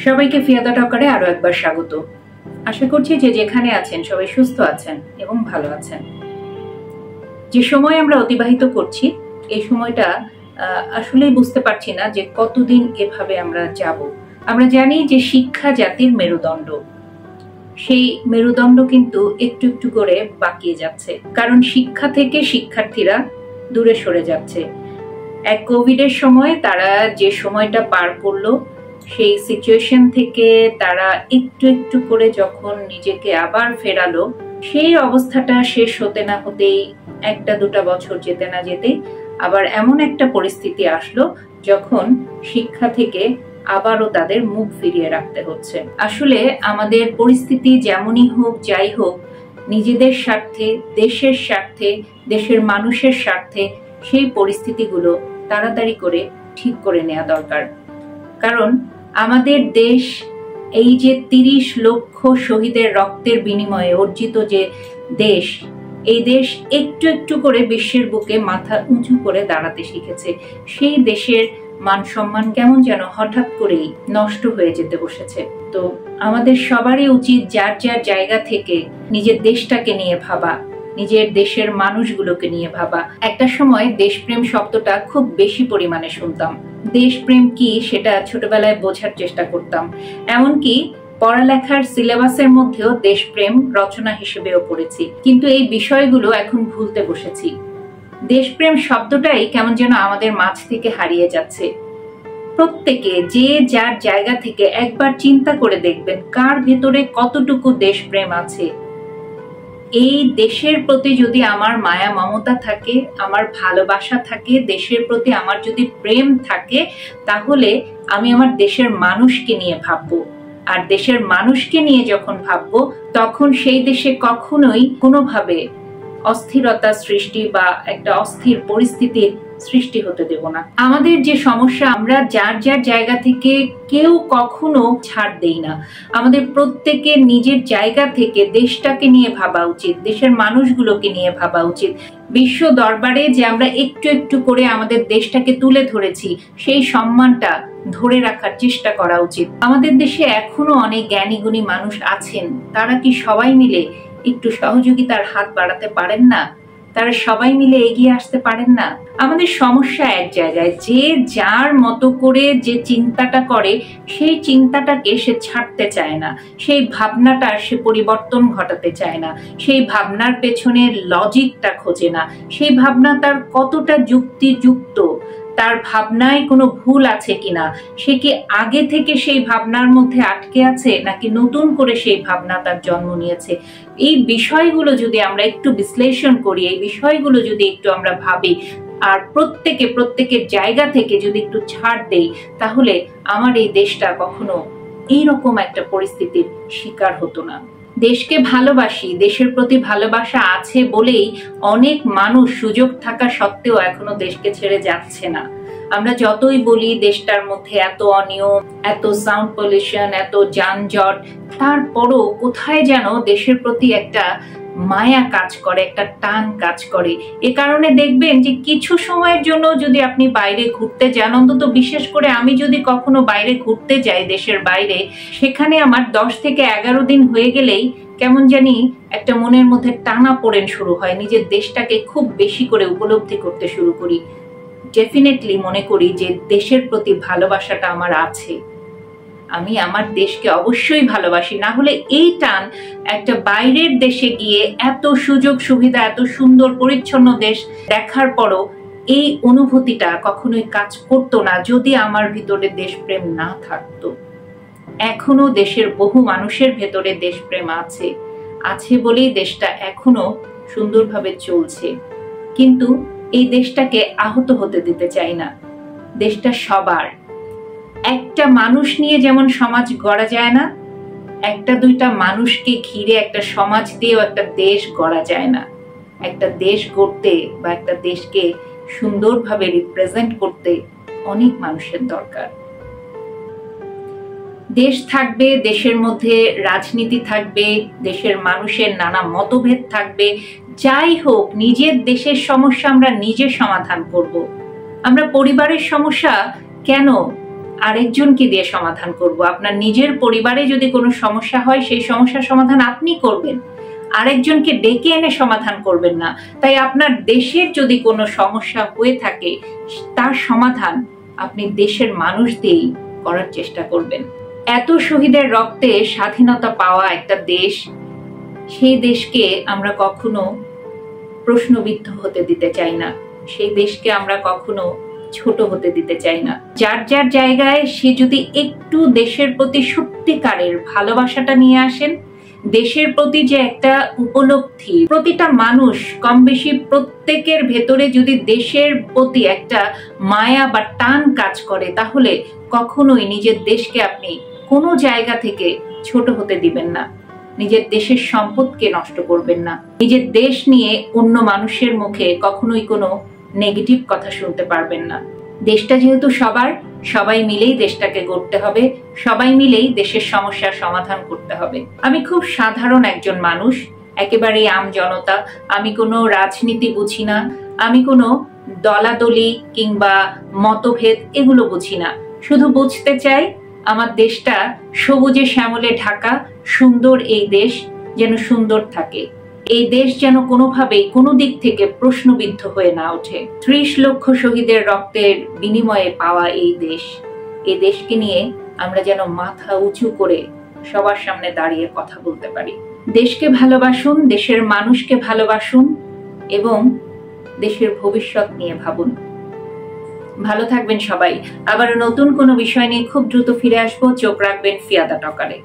সবাইকে ফিয়াদা টকারে আরো একবার স্বাগত। আশা করছি যে যেখানে আছেন সবাই সুস্থ আছেন এবং ভালো আছেন। যে সময় আমরা অতিবাহিত করছি এই সময়টা আসলেই বুঝতে পারছি না যে কতদিন এভাবে আমরা যাব। আমরা জানি যে শিক্ষা জাতির মেরুদণ্ড, সেই মেরুদণ্ড কিন্তু একটু একটু করে বাঁকিয়ে যাচ্ছে, কারণ শিক্ষা থেকে শিক্ষার্থীরা দূরে সরে যাচ্ছে। এক কোভিডের সময় তারা যে সময়টা পার করলো, সেই সিচুয়েশন থেকে তারা একটু একটু করে যখন নিজেকে আবার ফেরালো, সেই অবস্থাটা শেষ হতে না হতেই একটা দুটা বছর যেতে না যেতেই আবার এমন একটা পরিস্থিতি আসলো যখন শিক্ষা থেকে আবারও তাদের মুখ ফিরিয়ে রাখতে হচ্ছে। আসলে আমাদের পরিস্থিতি যেমনই হোক যাই হোক, নিজেদের স্বার্থে, দেশের স্বার্থে, দেশের মানুষের স্বার্থে সেই পরিস্থিতিগুলো তাড়াতাড়ি করে ঠিক করে নেওয়া দরকার। কারণ আমাদের দেশ, এই যে ৩০ লক্ষ শহীদের রক্তের বিনিময়ে অর্জিত যে দেশ, এই দেশ একটু একটু করে বিশ্বের বুকে মাথা উঁচু করে দাঁড়াতে শিখেছে। সেই দেশের মান সম্মান কেমন যেন হঠাৎ করেই নষ্ট হয়ে যেতে বসেছে। তো আমাদের সবারই উচিত যার যার জায়গা থেকে নিজের দেশটাকে নিয়ে ভাবা, নিজের দেশের মানুষগুলোকে নিয়ে ভাবা। একটা সময় দেশপ্রেম শব্দটা খুব বেশি পরিমাণে শুনতাম। দেশপ্রেম কি সেটা ছোটবেলায় বোঝার চেষ্টা করতাম, এমনকি পড়ালেখার সিলেবাসের মধ্যেও দেশপ্রেম রচনা হিসেবেও পড়েছি, কিন্তু এই বিষয়গুলো এখন ভুলতে বসেছি। দেশপ্রেম শব্দটাই কেমন যেন আমাদের মাঝ থেকে হারিয়ে যাচ্ছে। প্রত্যেকে যে যার জায়গা থেকে একবার চিন্তা করে দেখবেন কার ভেতরে কতটুকু দেশপ্রেম আছে। এই দেশের প্রতি যদি আমার মায়া মমতা থাকে, আমার ভালোবাসা থাকে, দেশের প্রতি আমার যদি প্রেম থাকে, তাহলে আমি আমার দেশের মানুষকে নিয়ে ভাববো। আর দেশের মানুষকে নিয়ে যখন ভাববো, তখন সেই দেশে কখনোই কোনোভাবে অস্থিরতা সৃষ্টি বা একটা অস্থির পরিস্থিতির সৃষ্টি হতে দেব না। আমাদের যে সমস্যা, আমরা যার যার জায়গা থেকে কেউ কখনো ছাড় দেই না। আমাদের প্রত্যেকের নিজের জায়গা থেকে দেশটাকে নিয়ে ভাবা উচিত, দেশের মানুষগুলোকে নিয়ে ভাবা উচিত। বিশ্ব দরবারে যে আমরা একটু একটু করে আমাদের দেশটাকে তুলে ধরেছি, সেই সম্মানটা ধরে রাখার চেষ্টা করা উচিত। আমাদের দেশে এখনো অনেক জ্ঞানী গুণী মানুষ আছেন, তারা কি সবাই মিলে একটু সহযোগিতার হাত বাড়াতে পারেন না? তারা সবাই মিলে এগিয়ে আসতে পারেন না? আমাদের সমস্যা এক জায়গায়, যে যার মতো করে যে চিন্তাটা করে, সেই চিন্তাটাকে সে ছাড়তে চায় না, সেই ভাবনাটা সে পরিবর্তন ঘটাতে চায় না, সেই ভাবনার পেছনে লজিকটা খোঁজে না, সেই ভাবনা তার কতটা যুক্তিযুক্ত, তার ভাবনায় কোনো ভুল আছে কিনা, সে কি আগে থেকে সেই ভাবনার মধ্যে আটকে আছে নাকি নতুন করে সেই ভাবনা তার জন্ম নিয়েছে। এই বিষয়গুলো যদি আমরা একটু বিশ্লেষণ করি, এই বিষয়গুলো যদি একটু আমরা ভাবি, আর প্রত্যেকের জায়গা থেকে যদি একটু ছাড় দেই, তাহলে আমার এই দেশটা কখনো এইরকম একটা পরিস্থিতির শিকার হতো না। দেশকে ভালোবাসি, দেশের প্রতি ভালোবাসা আছে বলেই অনেক মানুষ সুযোগ থাকা সত্ত্বেও এখনো দেশকে ছেড়ে যাচ্ছে না। আমরা যতই বলি দেশটার মধ্যে এত অনিয়ম, এত সাউন্ড পলিউশন, এত যানজট, তারপরও কোথায় যেন দেশের প্রতি একটা মায়া কাজ করে, একটা টান কাজ করে। এ কারণে দেখবেন যে কিছু সময়ের জন্য যদি আপনি বাইরে ঘুরতে যান, অন্তত বিশেষ করে আমি যদি কখনো বাইরে ঘুরতে যাই দেশের বাইরে, সেখানে আমার 10 থেকে 11 দিন হয়ে গেলেই কেমন জানি একটা মনের মধ্যে টানা পড়েন শুরু হয়, নিজের দেশটাকে খুব বেশি করে উপলব্ধি করতে শুরু করি। ডেফিনেটলি মনে করি যে দেশের প্রতি ভালোবাসাটা আমার আছে, আমি আমার দেশকে অবশ্যই ভালোবাসি। না হলে এই টান একটা বাইরের দেশে গিয়ে এত সুযোগ সুবিধা, এত সুন্দর পরিচ্ছন্ন দেশ দেখার পরও এই অনুভূতিটা কখনোই কাজ করতো না যদি আমার ভিতরে দেশপ্রেম না থাকতো। এখনো দেশের বহু মানুষের ভেতরে দেশপ্রেম আছে বলেই দেশটা এখনো সুন্দরভাবে চলছে, কিন্তু এই দেশটাকে আহত হতে দিতে চাই না। দেশটা সবার। একটা মানুষ নিয়ে যেমন সমাজ গড়া যায় না, একটা দুইটা মানুষকে ঘিরে একটা সমাজ দিয়েও একটা দেশ গড়া যায় না। একটা দেশ গড়তে বা একটা দেশকে সুন্দরভাবে রিপ্রেজেন্ট করতে অনেক মানুষের দরকার। দেশ থাকবে, দেশের মধ্যে রাজনীতি থাকবে, দেশের মানুষের নানা মতভেদ থাকবে, যাই হোক নিজের দেশের সমস্যা আমরা নিজে সমাধান করব। আমরা পরিবারের সমস্যা কেন আরেকজনকে দিয়ে সমাধান করব। আপনার নিজের পরিবারে যদি কোনো সমস্যা হয় সেই সমস্যার সমাধান আপনি করবেন, আরেকজনকে ডেকে এনে সমাধান করবেন না। তাই আপনার দেশের যদি কোনো সমস্যা হয়ে থাকে তার সমাধান আপনি দেশের মানুষ দিয়েই করার চেষ্টা করবেন। এত শহীদের রক্তে স্বাধীনতা পাওয়া একটা দেশ, সেই দেশকে আমরা কখনো প্রশ্নবিদ্ধ হতে দিতে চাই না, সেই দেশকে আমরা কখনো ছোট হতে দিতে চাই না। যার যার জায়গায় সে যদি একটু দেশের প্রতি সত্যিকারের ভালোবাসাটা নিয়ে আসেন, দেশের প্রতি যে একটা উপলব্ধি, প্রতিটা মানুষ কম বেশি প্রত্যেকের ভেতরে যদি দেশের প্রতি একটা মায়া বা টান কাজ করে, তাহলে কখনোই নিজের দেশকে আপনি কোনো জায়গা থেকে ছোট হতে দিবেন না, নিজের দেশের সম্পদকে নষ্ট করবেন না। নিজের দেশ নিয়ে অন্য মানুষের মুখে কখনোই কোনো নেগেটিভ কথা শুনতে পারবেন না। দেশটা যেহেতু সবার, সবাই মিলেই দেশটাকে গড়তে হবে, সবাই মিলেই দেশের সমস্যার সমাধান করতে হবে। আমি খুব সাধারণ একজন মানুষ, একেবারেই আম জনতা। আমি কোনো রাজনীতি বুঝি না, আমি কোনো দলাদলি কিংবা মতভেদ এগুলো বুঝি না। শুধু বুঝতে চাই আমার দেশটা সবুজে শ্যামলে ঢাকা সুন্দর এই দেশ যেন সুন্দর থাকে, এই দেশ যেন কোনোভাবেই কোনো দিক থেকে প্রশ্নবিদ্ধ হয়ে না ওঠে। ৩০ লক্ষ শহীদের রক্তের বিনিময়ে পাওয়া এই দেশকে নিয়ে আমরা যেন মাথা উঁচু করে সবার সামনে দাঁড়িয়ে কথা বলতে পারি। দেশকে ভালোবাসুন, দেশের মানুষকে ভালোবাসুন এবং দেশের ভবিষ্যৎ নিয়ে ভাবুন। ভালো থাকবেন সবাই। আবার নতুন কোনো বিষয় নিয়ে খুব দ্রুত ফিরে আসবো। চোখ রাখবেন ফিয়াদা টকারে।